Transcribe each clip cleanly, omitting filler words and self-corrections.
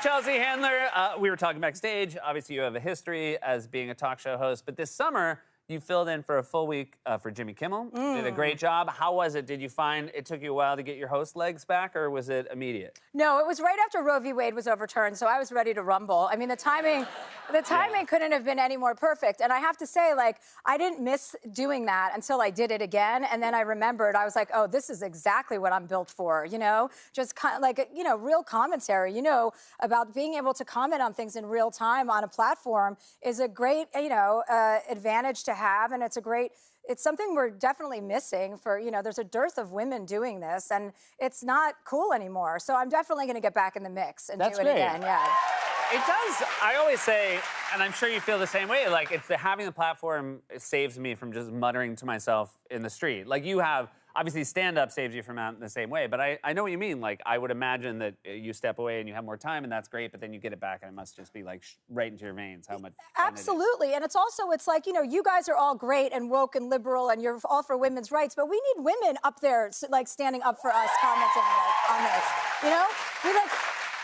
Chelsea Handler. We were talking backstage. Obviously, you have a history as being a talk show host, but this summer, you filled in for a full week for Jimmy Kimmel. You did a great job. How was it? Did you find it took you a while to get your host legs back, or was it immediate? No, it was right after Roe v. Wade was overturned, so I was ready to rumble. I mean, the timing couldn't have been any more perfect. And I have to say, like, I didn't miss doing that until I did it again. And then I remembered, I was like, oh, this is exactly what I'm built for, you know? Just kind of like, you know, real commentary, you know, about being able to comment on things in real time on a platform is a great, you know, advantage to have. And it's something we're definitely missing for, you know, there's a dearth of women doing this and it's not cool anymore. So I'm definitely going to get back in the mix and do it again. Yeah. It does. I always say, and I'm sure you feel the same way, like having the platform saves me from just muttering to myself in the street. Like you have, obviously stand-up saves you from out in the same way, but I know what you mean. Like I would imagine that you step away and you have more time and that's great, but then you get it back and it must just be like right into your veins how much fun Absolutely. And it's like, you know, you guys are all great and woke and liberal and you're all for women's rights, but we need women up there like standing up for us, commenting on this. You know?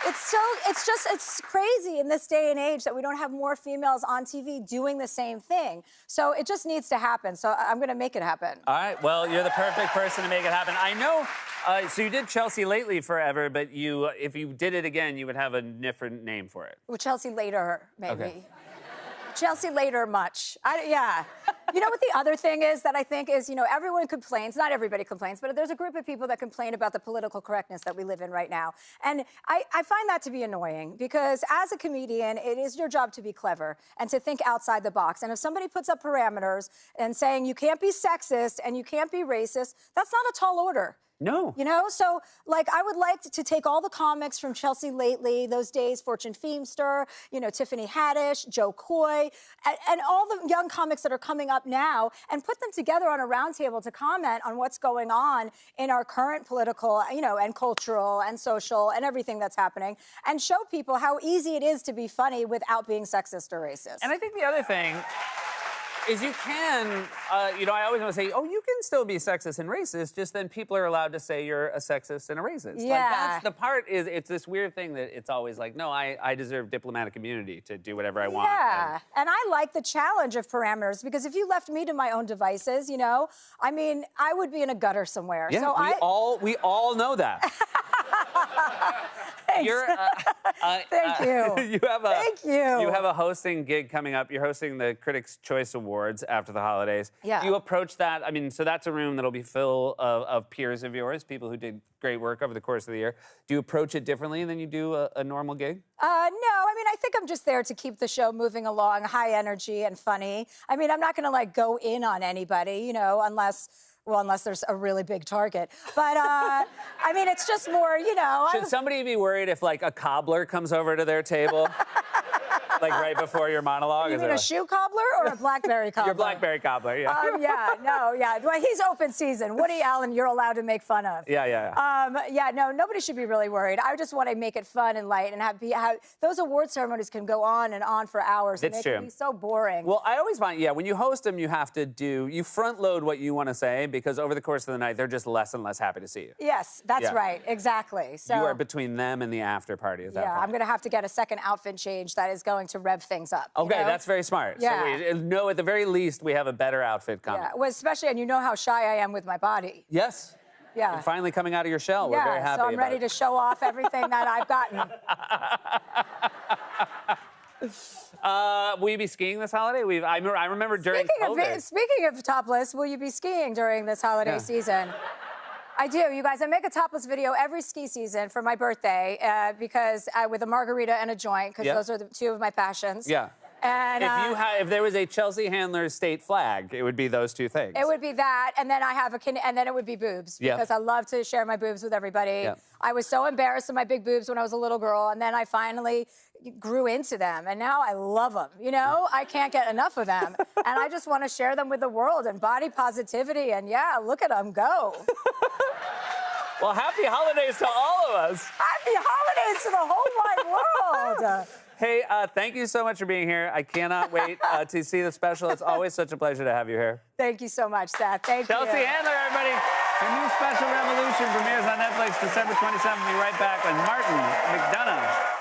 It's crazy in this day and age that we don't have more females on TV doing the same thing. So it just needs to happen. So I'm going to make it happen. All right. Well, you're the perfect person to make it happen. I know. So you did Chelsea Lately forever, but if you did it again, you would have a different name for it. Well, Chelsea Later, maybe. Okay. Chelsea Later much. Yeah. You know what the other thing is that I think is, you know, everyone complains, not everybody complains, but there's a group of people that complain about the political correctness that we live in right now. And I find that to be annoying because as a comedian, it is your job to be clever and to think outside the box. And if somebody puts up parameters and saying you can't be sexist and you can't be racist, that's not a tall order. No. You know, so like I would like to take all the comics from Chelsea Lately, those days, Fortune Feimster, you know, Tiffany Haddish, Joe Coy, and all the young comics that are coming up now and put them together on a roundtable to comment on what's going on in our current political, you know, and cultural and social and everything that's happening and show people how easy it is to be funny without being sexist or racist. And I think the other thing is you can, you know, I always want to say, oh, you can still be sexist and racist, just then people are allowed to say you're a sexist and a racist. Yeah. Like, that's the part is, it's this weird thing that it's always like, no, I deserve diplomatic immunity to do whatever I want. Yeah, and I like the challenge of parameters because if you left me to my own devices, you know, I mean, I would be in a gutter somewhere. Yeah, so we all know that. Thanks. Thank you. Thank you. You have a hosting gig coming up. You're hosting the Critics' Choice Awards after the holidays. Yeah. Do you approach that? I mean, so that's a room that'll be full of peers of yours, people who did great work over the course of the year. Do you approach it differently than you do a normal gig? No, I mean, I think I'm just there to keep the show moving along, high energy and funny. I mean, I'm not going to, like, go in on anybody, you know, unless there's a really big target. But, I mean, it's just more, you know. Should somebody be worried if, like, a cobbler comes over to their table? Like, right before your monologue? You mean a shoe cobbler or a blackberry cobbler? Your blackberry cobbler, yeah. Yeah. Well, he's open season. Woody Allen, you're allowed to make fun of. Yeah. No, nobody should be really worried. I just want to make it fun and light and have those award ceremonies can go on and on for hours. That's true. It can be so boring. Well, I always find, when you host them, you have to you front load what you want to say because over the course of the night, they're just less and less happy to see you. Yes, that's right. Exactly. So you are between them and the after party. Yeah, I'm going to have to get a second outfit change that is going to rev things up. Okay, you know? that's very smart. Yeah. So we know at the very least we have a better outfit coming. Yeah, well, especially, and you know how shy I am with my body. Yes. Yeah. You're finally coming out of your shell. We're very happy so I'm ready to show off everything that I've gotten. Will you be skiing this holiday? I remember during COVID. Speaking of topless, will you be skiing during this holiday season? I do, you guys. I make a topless video every ski season for my birthday because with a margarita and a joint, because those are the two of my passions. Yeah. And if there was a Chelsea Handler state flag, it would be those two things. It would be that, and then and then it would be boobs because I love to share my boobs with everybody. Yeah. I was so embarrassed of my big boobs when I was a little girl, and then I finally grew into them, and now I love them. You know, I can't get enough of them, and I just want to share them with the world and body positivity. And look at them go. Well, happy holidays to all of us. Happy holidays to the whole wide world. Hey, thank you so much for being here. I cannot wait to see the special. It's always such a pleasure to have you here. Thank you so much, Seth. Thank you. Chelsea Handler, everybody. The new special Revolution premieres on Netflix December 27th. We'll be right back with Martin McDonagh.